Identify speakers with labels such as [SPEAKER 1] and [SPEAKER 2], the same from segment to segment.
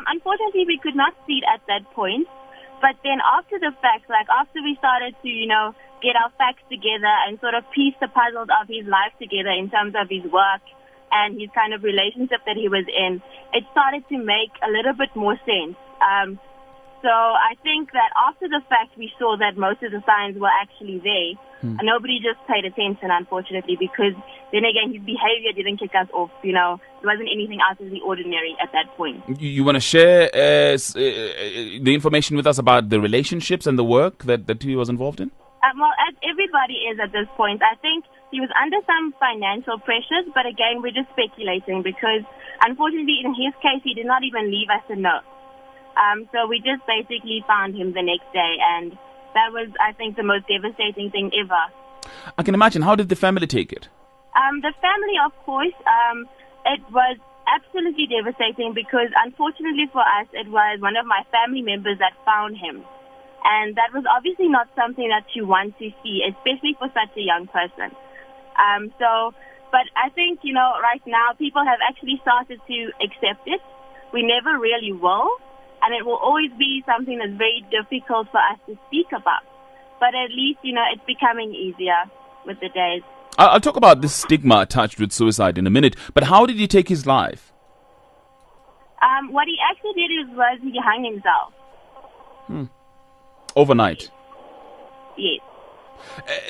[SPEAKER 1] Unfortunately, we could not see it at that point. But then after the fact, like after we started to, get our facts together and sort of piece the puzzles of his life together in terms of his work and his kind of relationship that he was in, it started to make a little bit more sense. So I think that after the fact, we saw that most of the signs were actually there. And nobody just paid attention, unfortunately, because then again, his behavior didn't kick us off. It wasn't anything out of the ordinary at that point. You
[SPEAKER 2] want to share the information with us about the relationships and the work that he was involved in?
[SPEAKER 1] Well, as everybody is at this point, I think he was under some financial pressures, but again, we're just speculating because, unfortunately, in his case, he did not even leave us a note. So we just basically found him the next day, and that was, I think, the most devastating thing ever.
[SPEAKER 2] I can imagine. How did the family take it?
[SPEAKER 1] The family, of course, it was absolutely devastating because, unfortunately for us, it was one of my family members that found him. And that was obviously not something that you want to see, especially for such a young person. But I think, right now people have actually started to accept it. We never really will. And it will always be something that's very difficult for us to speak about. But at least, it's becoming easier with the days.
[SPEAKER 2] I'll talk about this stigma attached with suicide in a minute. But how did he take his life?
[SPEAKER 1] What he actually did was he hung himself.
[SPEAKER 2] Overnight?
[SPEAKER 1] Yes.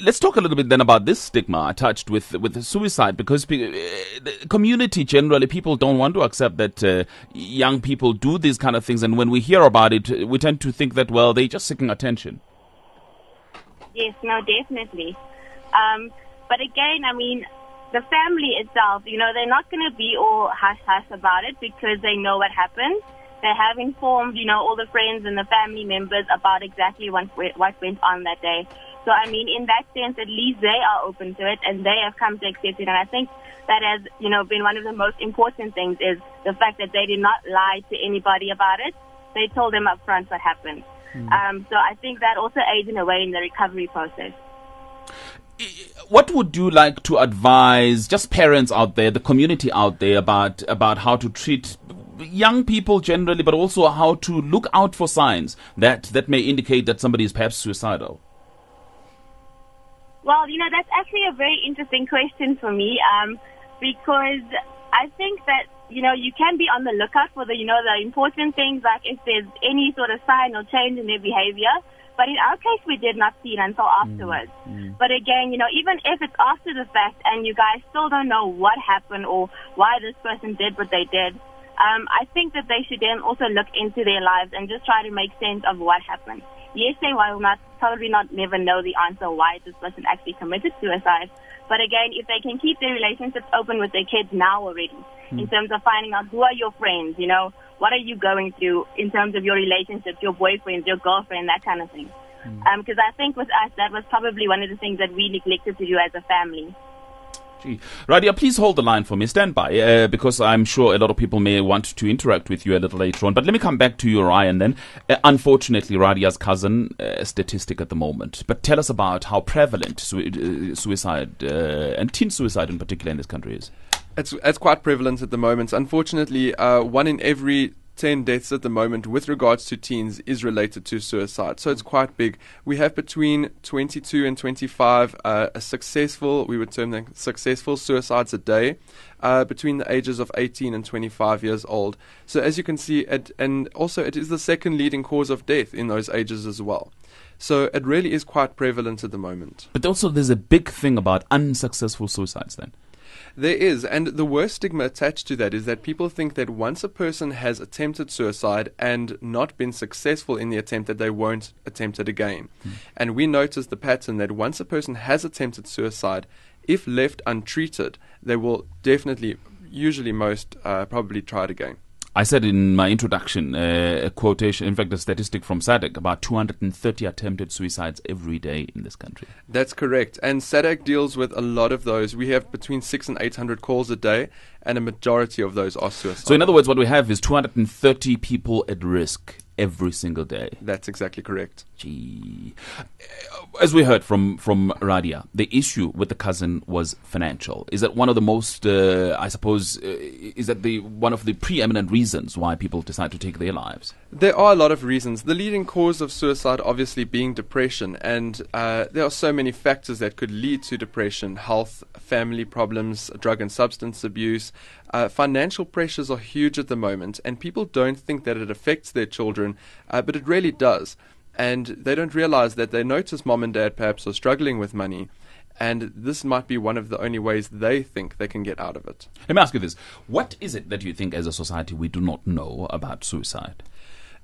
[SPEAKER 2] Let's talk a little bit then about this stigma attached with the suicide, because the community generally, people don't want to accept that young people do these kind of things, and when we hear about it, we tend to think that, well, they're just seeking attention.
[SPEAKER 1] Yes, no, definitely. But again, I mean, the family itself, they're not going to be all hush-hush about it because they know what happened. They have informed, all the friends and the family members about exactly what went on that day. So, I mean, in that sense, at least they are open to it and they have come to accept it. And I think that has, been one of the most important things is the fact that they did not lie to anybody about it. They told them up front what happened. So I think that also aids in a way in the recovery process.
[SPEAKER 2] What would you like to advise just parents out there, the community out there, about how to treat young people generally, but also how to look out for signs that may indicate that somebody is perhaps suicidal?
[SPEAKER 1] Well, that's actually a very interesting question for me, because I think that, you can be on the lookout for the important things, like if there's any sort of sign or change in their behavior. But in our case, we did not see it until afterwards. But again, even if it's after the fact and you guys still don't know what happened or why this person did what they did, I think that they should then also look into their lives and just try to make sense of what happened. Yes, they will probably not never know the answer why this person actually committed suicide. But again, if they can keep their relationships open with their kids now already, in terms of finding out who are your friends, what are you going through in terms of your relationships, your boyfriend, your girlfriend, that kind of thing. Because I think with us, that was probably one of the things that we neglected to do as a family.
[SPEAKER 2] Raadiya, please hold the line for me. Stand by, because I'm sure a lot of people may want to interact with you a little later on. But let me come back to you, Ryan, then. Unfortunately, Raadiya's cousin, statistic at the moment. But tell us about how prevalent suicide, and teen suicide in particular in this country is.
[SPEAKER 3] It's quite prevalent at the moment. Unfortunately, 1 in every 10 deaths at the moment with regards to teens is related to suicide. So it's quite big. We have between 22 and 25 we would term them successful suicides a day between the ages of 18 and 25 years old. So as you can see, and also it is the second leading cause of death in those ages as well. So it really is quite prevalent at the moment.
[SPEAKER 2] But also there's a big thing about unsuccessful suicides then.
[SPEAKER 3] There is, and the worst stigma attached to that is that people think that once a person has attempted suicide and not been successful in the attempt, that they won't attempt it again. And we notice the pattern that once a person has attempted suicide, if left untreated, they will definitely, usually most, probably try it again.
[SPEAKER 2] I said in my introduction, a quotation, in fact, a statistic from SADAG, about 230 attempted suicides every day in this country.
[SPEAKER 3] That's correct. And SADAG deals with a lot of those. We have between 600 and 800 calls a day, and a majority of those are suicides.
[SPEAKER 2] So in other words, what we have is 230 people at risk every single day.
[SPEAKER 3] That's exactly correct.
[SPEAKER 2] Gee. As we heard from Raadiya, the issue with the cousin was financial. Is that one of the most, I suppose, is that one of the preeminent reasons why people decide to take their lives?
[SPEAKER 3] There are a lot of reasons. The leading cause of suicide obviously being depression, and there are so many factors that could lead to depression: health, family problems, drug and substance abuse. Financial pressures are huge at the moment, and people don't think that it affects their children, but it really does. And they don't realize that they notice mom and dad perhaps are struggling with money, and this might be one of the only ways they think they can get out of it.
[SPEAKER 2] Let me ask you this. What is it that you think as a society we do not know about suicide?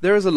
[SPEAKER 3] There is a lot